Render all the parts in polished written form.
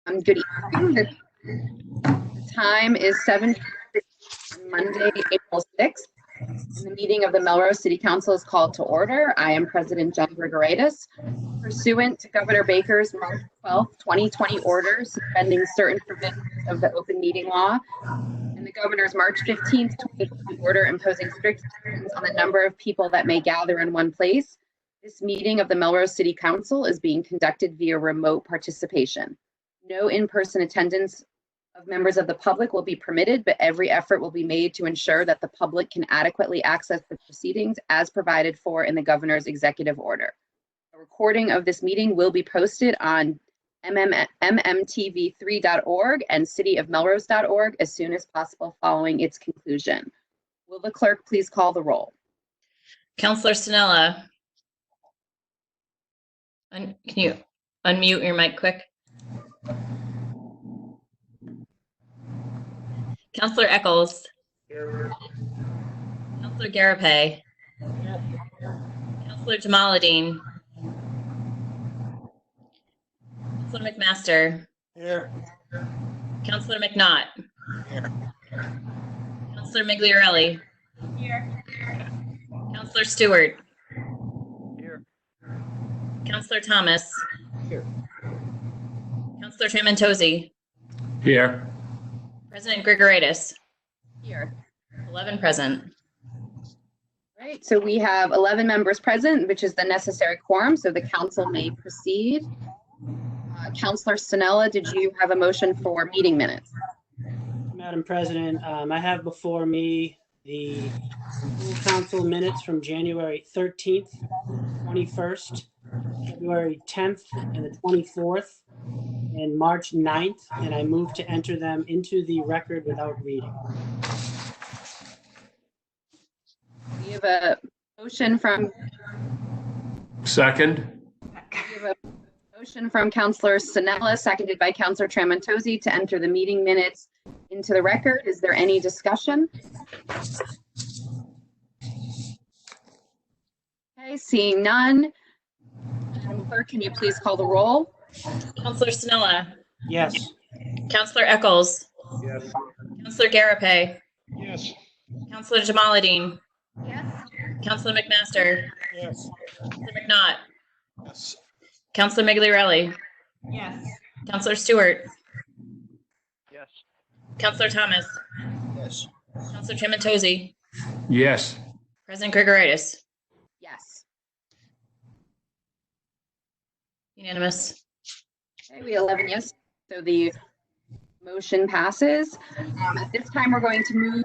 Good evening. The time is 7 Monday, April 6th, and the meeting of the Melrose City Council is called to order. I am President Jen Grigoritis. Pursuant to Governor Baker's March 12, 2020 order suspending certain provisions of the open meeting law and the governor's March 15, 2020 order imposing strict restrictions on the number of people that may gather in one place, this meeting of the Melrose City Council is being conducted via remote participation. No in-person attendance of members of the public will be permitted, but every effort will be made to ensure that the public can adequately access the proceedings as provided for in the governor's executive order. A recording of this meeting will be posted on mmtv3.org and cityofmelrose.org as soon as possible following its conclusion. Will the clerk please call the roll? Councilor Sinella. Can you unmute your mic quick? Councilor Eccles. Here. Councilor Garapay. Here. Councilor Jamaluddin. Councilor McMaster. Here. Councilor McNaught. Here. Councilor Migliarelli. Here. Councilor Stewart. Here. Councilor Thomas. Here. Councilor Tramontosi. Here. President Grigoritis. Here. 11 present. Right, so we have 11 members present, which is the necessary quorum, so the council may proceed. Councilor Sinella, did you have a motion for meeting minutes? Madam President, I have before me the full council minutes from January 13th, 21st, February 10th, and the 24th, and March 9th, and I move to enter them into the record without reading. We have a motion from Councilor Sinella, seconded by Councilor Tramontosi to enter the meeting minutes into the record. Is there any discussion? Okay, seeing none. Madam Clerk, can you please call the roll? Councilor Sinella. Yes. Councilor Eccles. Yes. Councilor Garapay. Yes. Councilor Jamaluddin. Yes. Councilor McMaster. Yes. Councilor McNaught. Yes. Councilor Migliarelli. Yes. Councilor Stewart. Yes. Councilor Thomas. Yes. Councilor Tramontosi. Yes. President Grigoritis. Yes. Unanimous. Okay, we have 11 yes, so the motion passes. At this time, we're going to move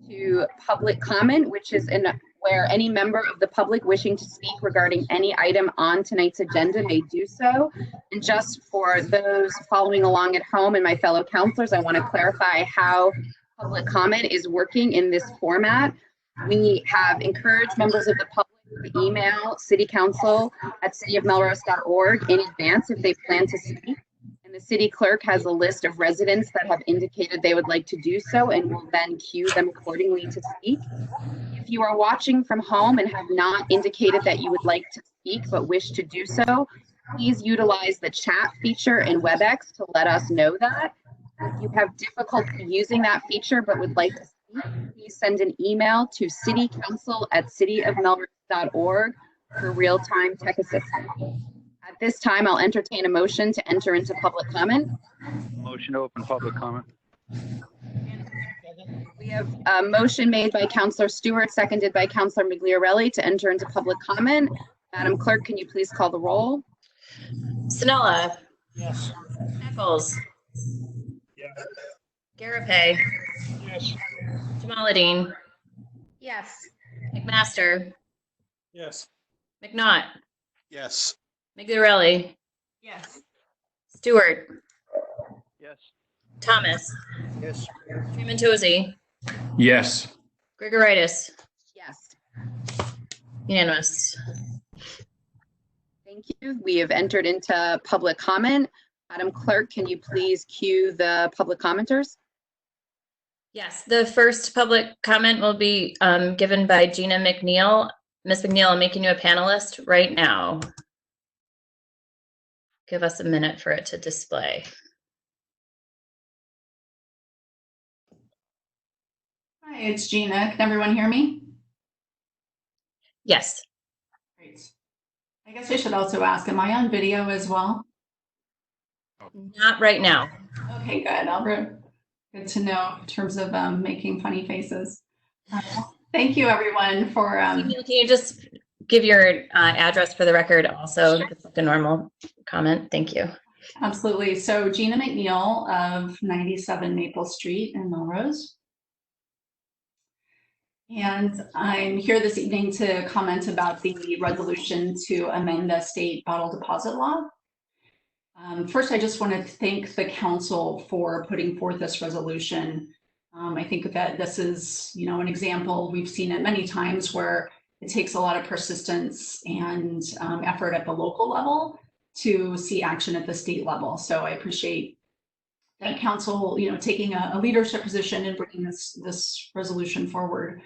to public comment, which is where any member of the public wishing to speak regarding any item on tonight's agenda may do so. And just for those following along at home and my fellow councilors, I want to clarify how public comment is working in this format. We have encouraged members of the public to email citycouncil@cityofmelrose.org in advance if they plan to speak. And the city clerk has a list of residents that have indicated they would like to do so and will then queue them accordingly to speak. If you are watching from home and have not indicated that you would like to speak but wish to do so, please utilize the chat feature in WebEx to let us know that. If you have difficulty using that feature but would like to speak, please send an email to citycouncil@cityofmelrose.org for real-time tech assistance. At this time, I'll entertain a motion to enter into public comment. Motion to open public comment. We have a motion made by Councilor Stewart, seconded by Councilor Migliarelli to enter into public comment. Madam Clerk, can you please call the roll? Sinella. Yes. Eccles. Yes. Garapay. Yes. Jamaluddin. Yes. McMaster. Yes. McNaught. Yes. Migliarelli. Yes. Stewart. Yes. Thomas. Yes. Tramontosi. Yes. Grigoritis. Yes. Unanimous. Thank you. We have entered into public comment. Madam Clerk, can you please cue the public commenters? Yes, the first public comment will be given by Gina McNeil. Ms. McNeil, I'm making you a panelist right now. Give us a minute for it to display. Hi, it's Gina. Can everyone hear me? Yes. Great. I guess I should also ask, am I on video as well? Not right now. Okay, good. Good to know in terms of making funny faces. Thank you, everyone, for. Can you just give your address for the record also? Sure. Just like a normal comment. Thank you. Absolutely. So Gina McNeil of 97 Maple Street in Melrose. And I'm here this evening to comment about the resolution to amend the state bottle deposit law. First, I just want to thank the council for putting forth this resolution. I think that this is, an example. We've seen it many times where it takes a lot of persistence and effort at the local level to see action at the state level. So I appreciate that council, taking a leadership position and bringing this resolution forward.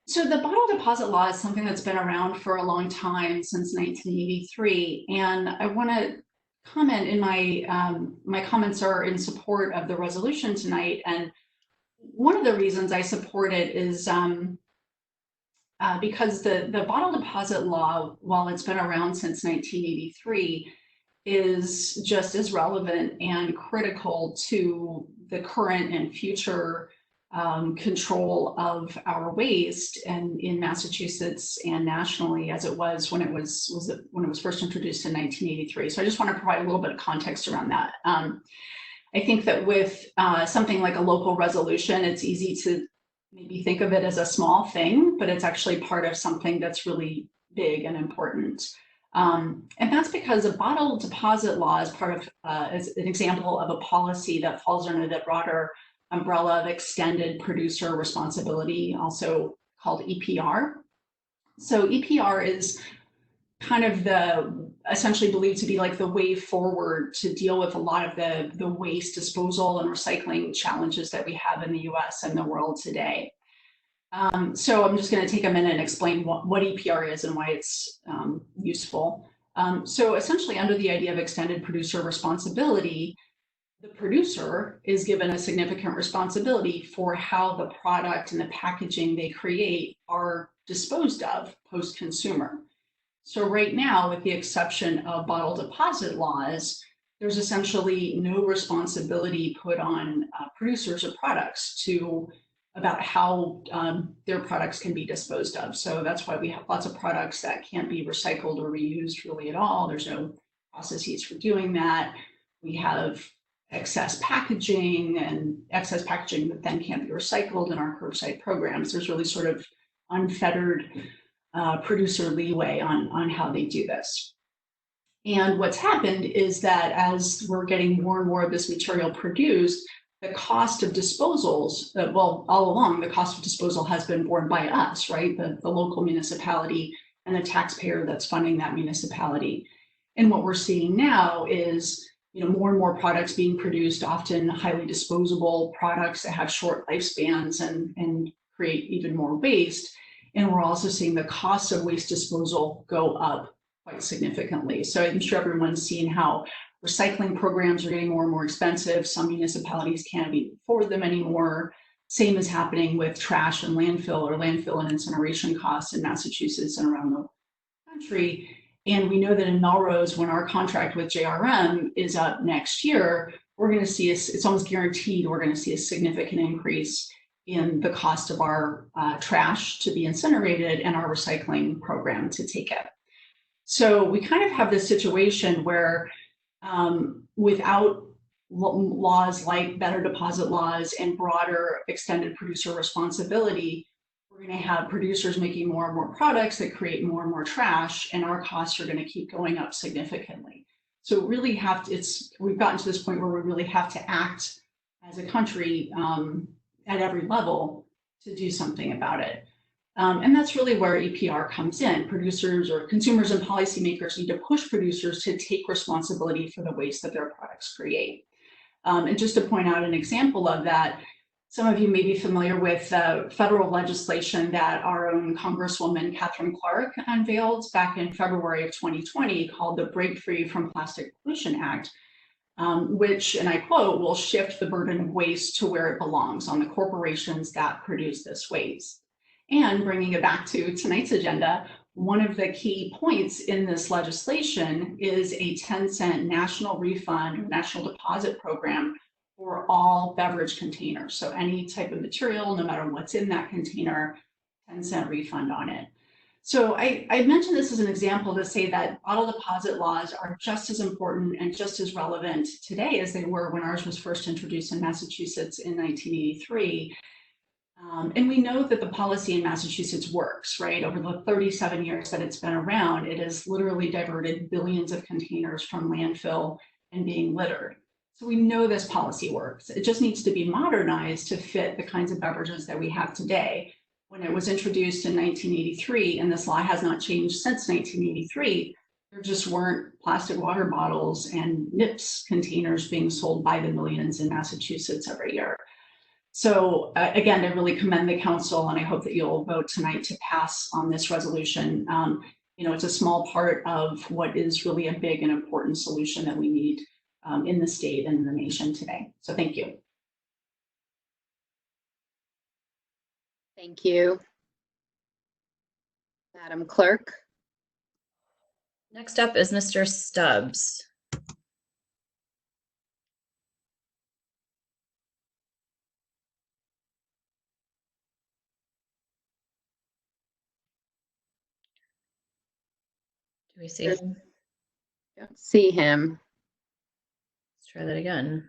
So the bottle deposit law is something that's been around for a long time, since 1983, and I want to comment in my comments are in support of the resolution tonight. And one of the reasons I support it is because the bottle deposit law, while it's been around since 1983, is just as relevant and critical to the current and future control of our waste, and in Massachusetts and nationally, as it was when it was first introduced in 1983. So I just want to provide a little bit of context around that. I think that with something like a local resolution, it's easy to maybe think of it as a small thing, but it's actually part of something that's really big and important. And that's because a bottle deposit law is part of is an example of a policy that falls under the broader umbrella of extended producer responsibility, also called EPR. So EPR is kind of essentially believed to be like the way forward to deal with a lot of the waste disposal and recycling challenges that we have in the US and the world today. So I'm just going to take a minute and explain what EPR is and why it's useful. So essentially, under the idea of extended producer responsibility, the producer is given a significant responsibility for how the product and the packaging they create are disposed of post-consumer. So right now, with the exception of bottle deposit laws, there's essentially no responsibility put on producers of products about how their products can be disposed of. So that's why we have lots of products that can't be recycled or reused really at all. There's no processes for doing that. We have excess packaging that then can't be recycled in our curbside programs. There's really sort of unfettered producer leeway on how they do this. And what's happened is that as we're getting more and more of this material produced, the cost of disposals, all along, the cost of disposal has been borne by us, right? The local municipality and the taxpayer that's funding that municipality. And what we're seeing now is more and more products being produced, often highly disposable products that have short lifespans and create even more waste. And we're also seeing the cost of waste disposal go up quite significantly. So I'm sure everyone's seen how recycling programs are getting more and more expensive. Some municipalities can't even afford them anymore. Same is happening with trash and landfill and incineration costs in Massachusetts and around the country. And we know that in Melrose, when our contract with JRM is up next year, we're going to see, it's almost guaranteed, we're going to see a significant increase in the cost of our trash to be incinerated and our recycling program to take it. So we kind of have this situation where without laws like better deposit laws and broader extended producer responsibility, we're going to have producers making more and more products that create more and more trash, and our costs are going to keep going up significantly. So really we've gotten to this point where we really have to act as a country at every level to do something about it. And that's really where EPR comes in. Producers or consumers and policymakers need to push producers to take responsibility for the waste that their products create. And just to point out an example of that, some of you may be familiar with federal legislation that our own Congresswoman Katherine Clark unveiled back in February of 2020 called the Break Free from Plastic Pollution Act. which, and I quote, will shift the burden of waste to where it belongs, on the corporations that produce this waste. And bringing it back to tonight's agenda, one of the key points in this legislation is a 10-cent national refund or national deposit program for all beverage containers. So any type of material, no matter what's in that container, 10-cent refund on it. So I mentioned this as an example to say that bottle deposit laws are just as important and just as relevant today as they were when ours was first introduced in Massachusetts in 1983. And we know that the policy in Massachusetts works, right? Over the 37 years that it's been around, it has literally diverted billions of containers from landfill and being littered. So we know this policy works. It just needs to be modernized to fit the kinds of beverages that we have today. When it was introduced in 1983, and this law has not changed since 1983, there just weren't plastic water bottles and NIPS containers being sold by the millions in Massachusetts every year. So again, I really commend the council, and I hope that you'll vote tonight to pass on this resolution. It's a small part of what is really a big and important solution that we need in the state and in the nation today. So thank you. Thank you. Madam Clerk. Next up is Mr. Stubbs. Do we see him? Don't see him. Let's try that again.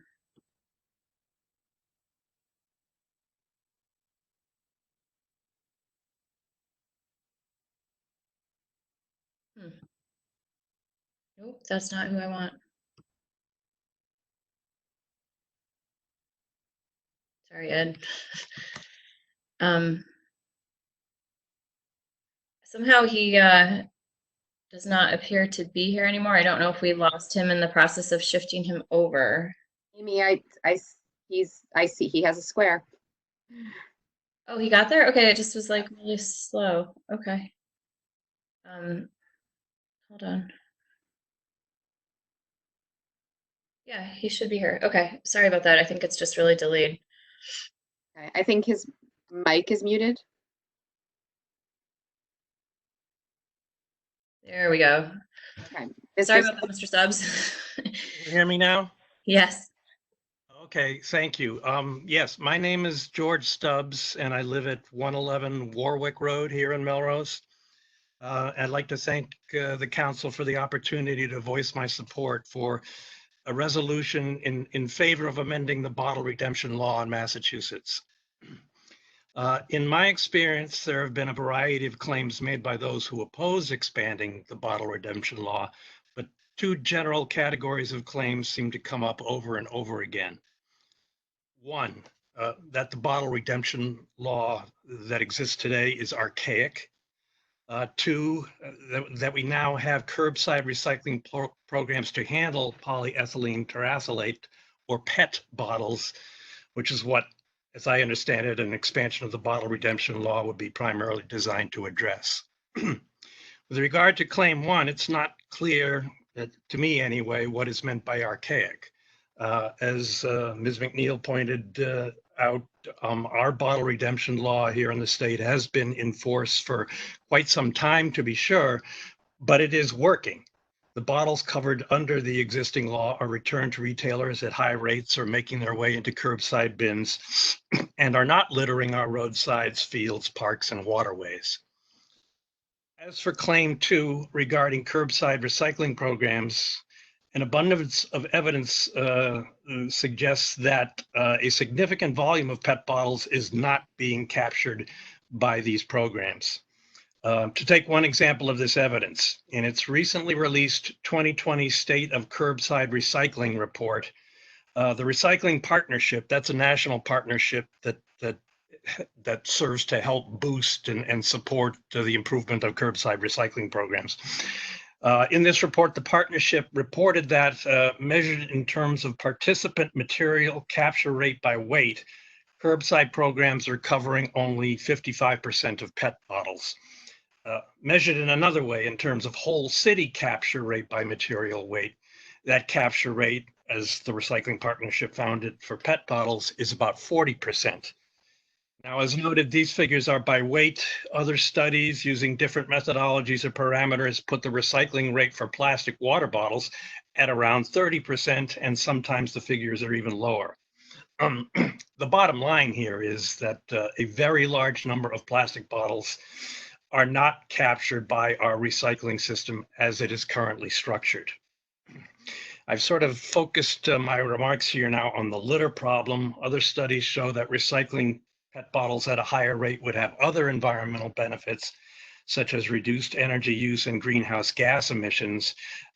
Nope, that's not who I want. Sorry, Ed. Somehow he does not appear to be here anymore. I don't know if we lost him in the process of shifting him over. Amy, I see he has a square. Oh, he got there? Okay, it just was like really slow. Okay. Hold on. Yeah, he should be here. Okay, sorry about that. I think it's just really delayed. Okay, I think his mic is muted. There we go. Okay. Sorry Mr. about that, Mr. Stubbs. You hear me now? Yes. Okay, thank you. Yes, my name is George Stubbs, and I live at 111 Warwick Road here in Melrose. I'd like to thank the council for the opportunity to voice my support for a resolution in favor of amending the bottle redemption law in Massachusetts. In my experience, there have been a variety of claims made by those who oppose expanding the bottle redemption law, but two general categories of claims seem to come up over and over again. One, that the bottle redemption law that exists today is archaic. Two, that we now have curbside recycling programs to handle polyethylene terephthalate or PET bottles, which is what, as I understand it, an expansion of the bottle redemption law would be primarily designed to address. With regard to claim one, it's not clear, to me anyway, what is meant by archaic. As Ms. McNeil pointed out, our bottle redemption law here in the state has been in force for quite some time, to be sure, but it is working. The bottles covered under the existing law are returned to retailers at high rates or making their way into curbside bins and are not littering our roadsides, fields, parks, and waterways. As for claim two regarding curbside recycling programs, an abundance of evidence suggests that a significant volume of PET bottles is not being captured by these programs. To take one example of this evidence, in its recently released 2020 State of Curbside Recycling report, the Recycling Partnership, that's a national partnership that serves to help boost and support the improvement of curbside recycling programs. In this report, the partnership reported that measured in terms of participant material capture rate by weight, curbside programs are covering only 55% of PET bottles. Measured in another way, in terms of whole city capture rate by material weight, that capture rate as the recycling partnership found it for PET bottles, is about 40%. Now, as noted, these figures are by weight. Other studies using different methodologies or parameters put the recycling rate for plastic water bottles at around 30%, and sometimes the figures are even lower. The bottom line here is that a very large number of plastic bottles are not captured by our recycling system as it is currently structured. I've sort of focused my remarks here now on the litter problem. Other studies show that recycling PET bottles at a higher rate would have other environmental benefits, such as reduced energy use and greenhouse gas emissions.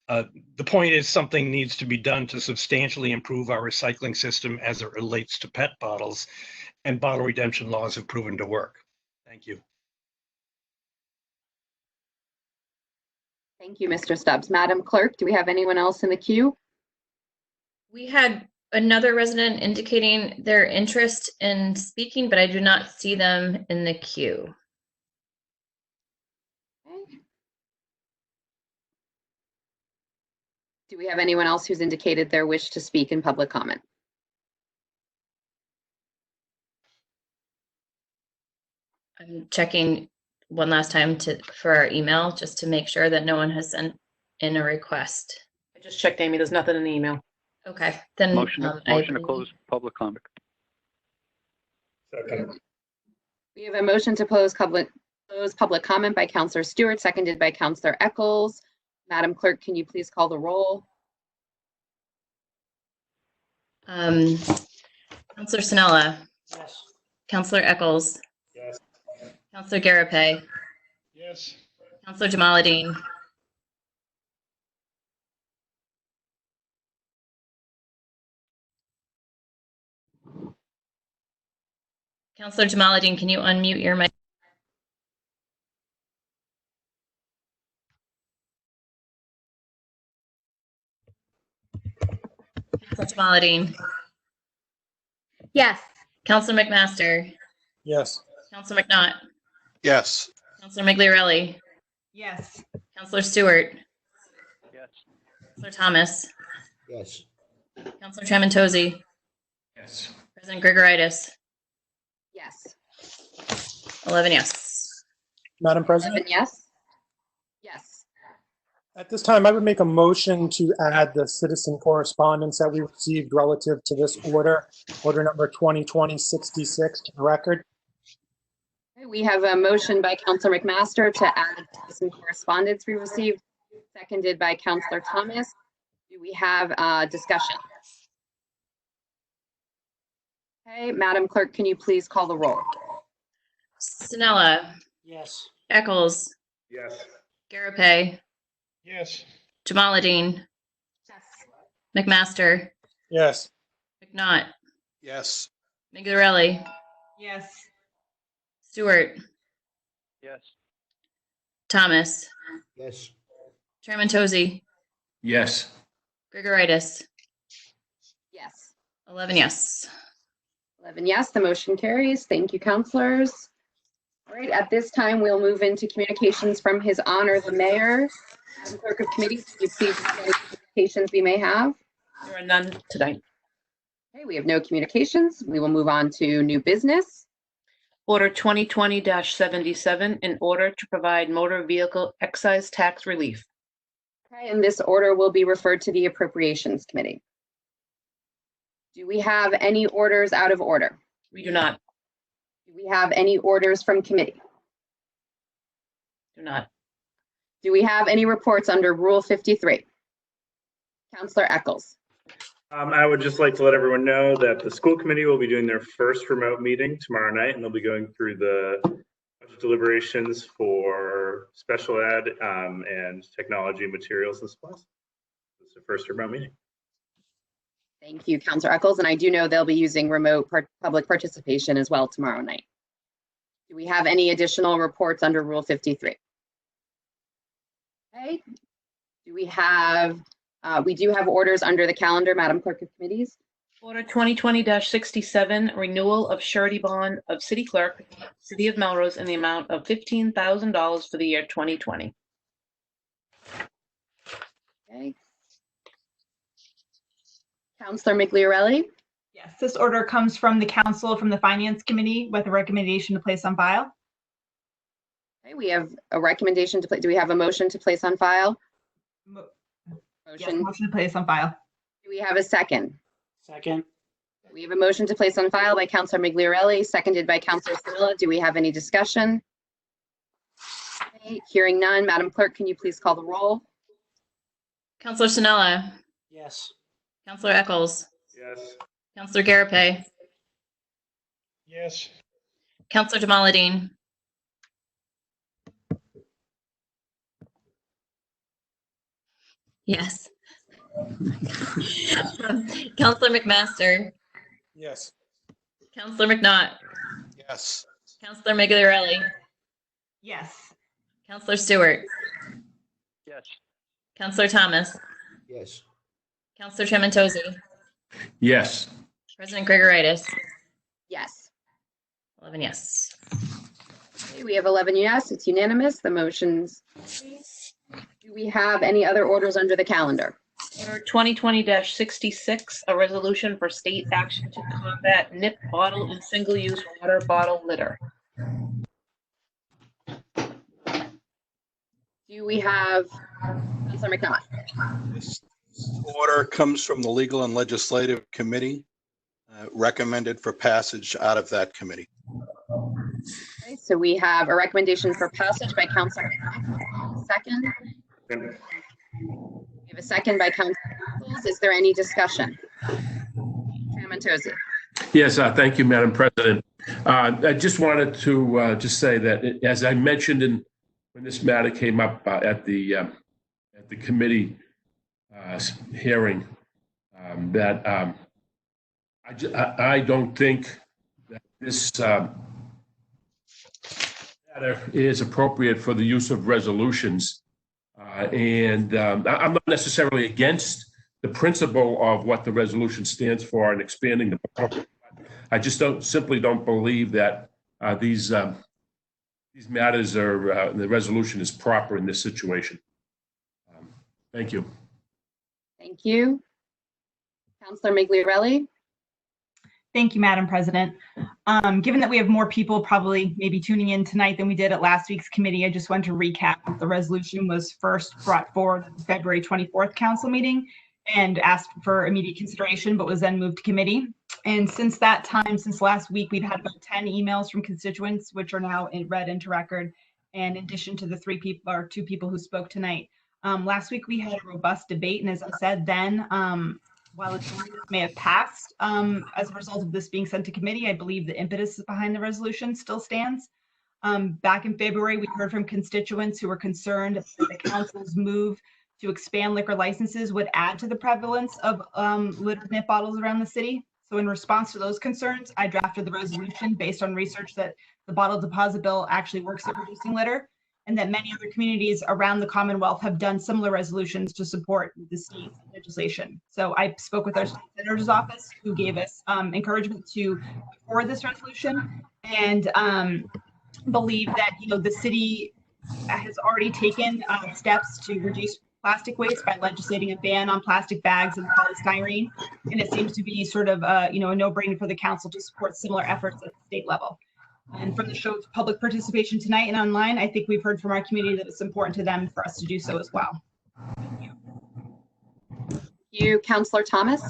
The point is something needs to be done to substantially improve our recycling system as it relates to PET bottles, and bottle redemption laws have proven to work. Thank you. Thank you, Mr. Stubbs. Madam Clerk, do we have anyone else in the queue? We had another resident indicating their interest in speaking, but I do not see them in the queue. Okay. Do we have anyone else who's indicated their wish to speak in public comment? I'm checking one last time for our email just to make sure that no one has sent in a request. I just checked, Amy. There's nothing in the email. Okay, then Motion to close public comment. Second. We have a motion to close public comment by Councillor Stewart, seconded by Councillor Eccles. Madam Clerk, can you please call the roll? Councillor Sinella, Yes. Councillor Eccles, Yes. Councillor Garapay, Yes. Councillor Jamaluddin, Councillor Jamaluddin, can you unmute your mic? Councillor Jamaluddin, Yes. Councillor McMaster, Yes. Councillor McNaught, Yes. Councillor Migliarelli, Yes. Councillor Stewart, Yes. Councillor Thomas, Yes. Councillor Trementozzi, Yes. President Grigoritis, Yes. 11 yes. Madam President, 11 yes? Yes. at this time, I would make a motion to add the citizen correspondence that we received relative to this order number 2020-66 to the record. Okay, we have a motion by Councillor McMaster to add some correspondence we received, seconded by Councillor Thomas. Do we have discussion? Okay, Madam Clerk, can you please call the roll? Sinella, Yes. Eccles, Yes. Garapay, Yes. Jamaluddin, Yes. McMaster, Yes. McNaught, Yes. Migliarelli, Yes. Stewart, Yes. Thomas, Yes. Trementozzi, Yes. Grigoritis, Yes. 11 yes. 11 yes, the motion carries. Thank you, councilors. All right, at this time, we'll move into communications from His Honor the Mayor. Madam Clerk of Committees, can you please read any communications we may have? There are none tonight. Okay, we have no communications. We will move on to new business. Order 2020-77, in order to provide motor vehicle excise tax relief. Okay, and this order will be referred to the Appropriations Committee. Do we have any orders out of order? We do not. Do we have any orders from committee? Do not. Do we have any reports under Rule 53? Councillor Eccles. I would just like to let everyone know that the school committee will be doing their first remote meeting tomorrow night, and they'll be going through the budget deliberations for special ed and technology materials and supplies. It's the first remote meeting. Thank you, Councillor Eccles, and I do know they'll be using remote public participation as well tomorrow night. Do we have any additional reports under Rule 53? Okay. Do we have, we do have orders under the calendar, Madam Clerk of Committees. Order 2020-67, renewal of surety bond of city clerk, City of Melrose, in the amount of $15,000 for the year 2020. Okay. Counselor Migliarelli. Yes, this order comes from the council, from the Finance Committee, with a recommendation to place on file. Okay, we have a recommendation to place. Do we have a motion to place on file? Yes, motion to place on file. Do we have a second? Second. We have a motion to place on file by Counselor Migliarelli, seconded by Counselor Sinella. Do we have any discussion? Okay, hearing none. Madam Clerk, can you please call the roll? Counselor Sinella, Yes. Counselor Eccles, Yes. Counselor Garapay, Yes. Counselor Jamaluddin, yes. Counselor McMaster, Yes. Counselor McNaught, Yes. Counselor Migliarelli, Yes. Counselor Stewart, Yes. Counselor Thomas, Yes. Counselor Trementosi, Yes. President Gregoritis. Yes. 11 yes. Okay, we have 11 yes. It's unanimous. The motion's. Do we have any other orders under the calendar? Order 2020-66, a resolution for state action to combat nip bottle and single-use water bottle litter. Do we have Counselor McNaught? This order comes from the Legal and Legislative Committee, recommended for passage out of that committee. Okay, so we have a recommendation for passage by Counselor McNaught. Second. We have a second by Counselor Eccles. Is there any discussion? Trementosi. Yes, thank you, Madam President. I just wanted to just say that, as I mentioned when this matter came up at the committee hearing, that I don't think that this matter is appropriate for the use of resolutions. And I'm not necessarily against the principle of what the resolution stands for and expanding the public. I just simply don't believe that these matters are the resolution is proper in this situation. Thank you. Thank you. Counselor Migliarelli. Thank you, Madam President. Given that we have more people probably maybe tuning in tonight than we did at last week's committee, I just want to recap that the resolution was first brought forward at the February 24th council meeting and asked for immediate consideration, but was then moved to committee. And since that time, since last week, we've had about 10 emails from constituents, which are now read into record, and in addition to the two people who spoke tonight. Last week, we had a robust debate, and as I said then, while it may have passed as a result of this being sent to committee, I believe the impetus behind the resolution still stands. Back in February, we heard from constituents who were concerned that the council's move to expand liquor licenses would add to the prevalence of littered nip bottles around the city. So in response to those concerns, I drafted the resolution based on research that the bottle deposit bill actually works at reducing litter, and that many other communities around the Commonwealth have done similar resolutions to support the state legislation. So I spoke with our senator's office, who gave us encouragement to forward this resolution, and believe that the city has already taken steps to reduce plastic waste by legislating a ban on plastic bags and polystyrene, and it seems to be sort of a no-brainer for the council to support similar efforts at the state level. And from the show of public participation tonight and online, I think we've heard from our community that it's important to them for us to do so as well. Thank you, Counselor Thomas.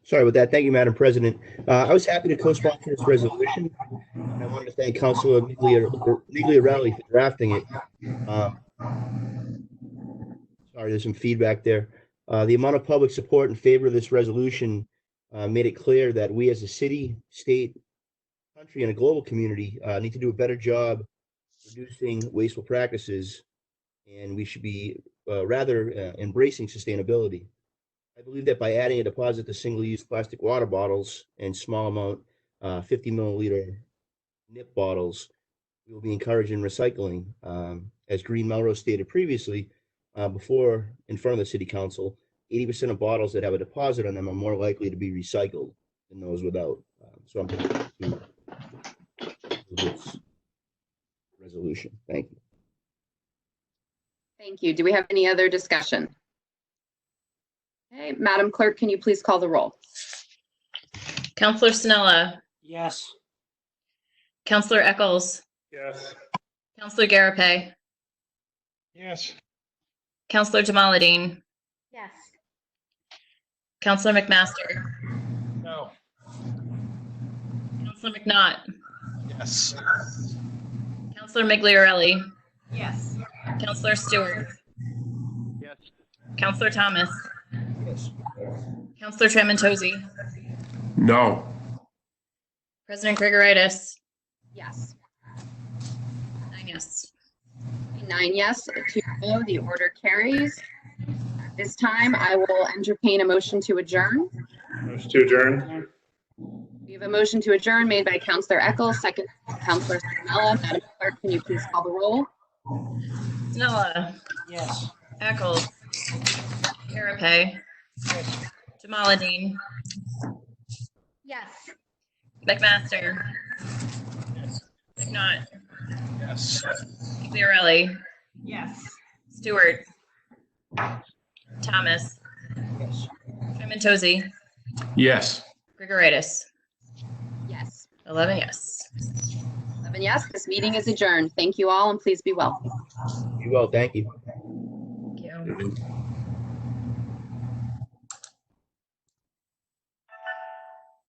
Sorry about that. Thank you, Madam President. I was happy to co-sponsor this resolution, and I wanted to thank Councilor Migliarelli for drafting it. Sorry, there's some feedback there. The amount of public support in favor of this resolution made it clear that we as a city, state, country, and a global community need to do a better job reducing wasteful practices, and we should be rather embracing sustainability. I believe that by adding a deposit to single-use plastic water bottles and small amount 50 milliliter nip bottles, we will be encouraging recycling. As Green Melrose stated previously, before in front of the city council, 80% of bottles that have a deposit on them are more likely to be recycled than those without. So I'm going to this resolution. Thank you. Thank you. Do we have any other discussion? Okay, Madam Clerk, can you please call the roll? Counselor Sinella, Yes. Counselor Eccles, Yes. Counselor Garapay, Yes. Counselor Jamaluddin, Yes. Counselor McMaster, No. Counselor McNaught, Yes. Counselor Migliorelli, Yes. Counselor Stewart, Yes. Counselor Thomas, Yes. Counselor Trementosi, No. President Gregoritis, Yes. 9 yes. 9 yes, 2 no, the order carries. At this time, I will entertain a motion to adjourn. Motion to adjourn. We have a motion to adjourn made by Counselor Eccles, second by Counselor Sinella. Madam Clerk, can you please call the roll? Sinella, Yes. Eccles, Garapay, Jamaluddin, Yes. McMaster, McNaught, Yes. Migliorelli, Yes. Stewart, Thomas, Yes. Trementosi, Yes. Gregoritis, Yes. 11 yes. 11 yes, this meeting is adjourned. Thank you all, and please be well. Be well, thank you. Thank you.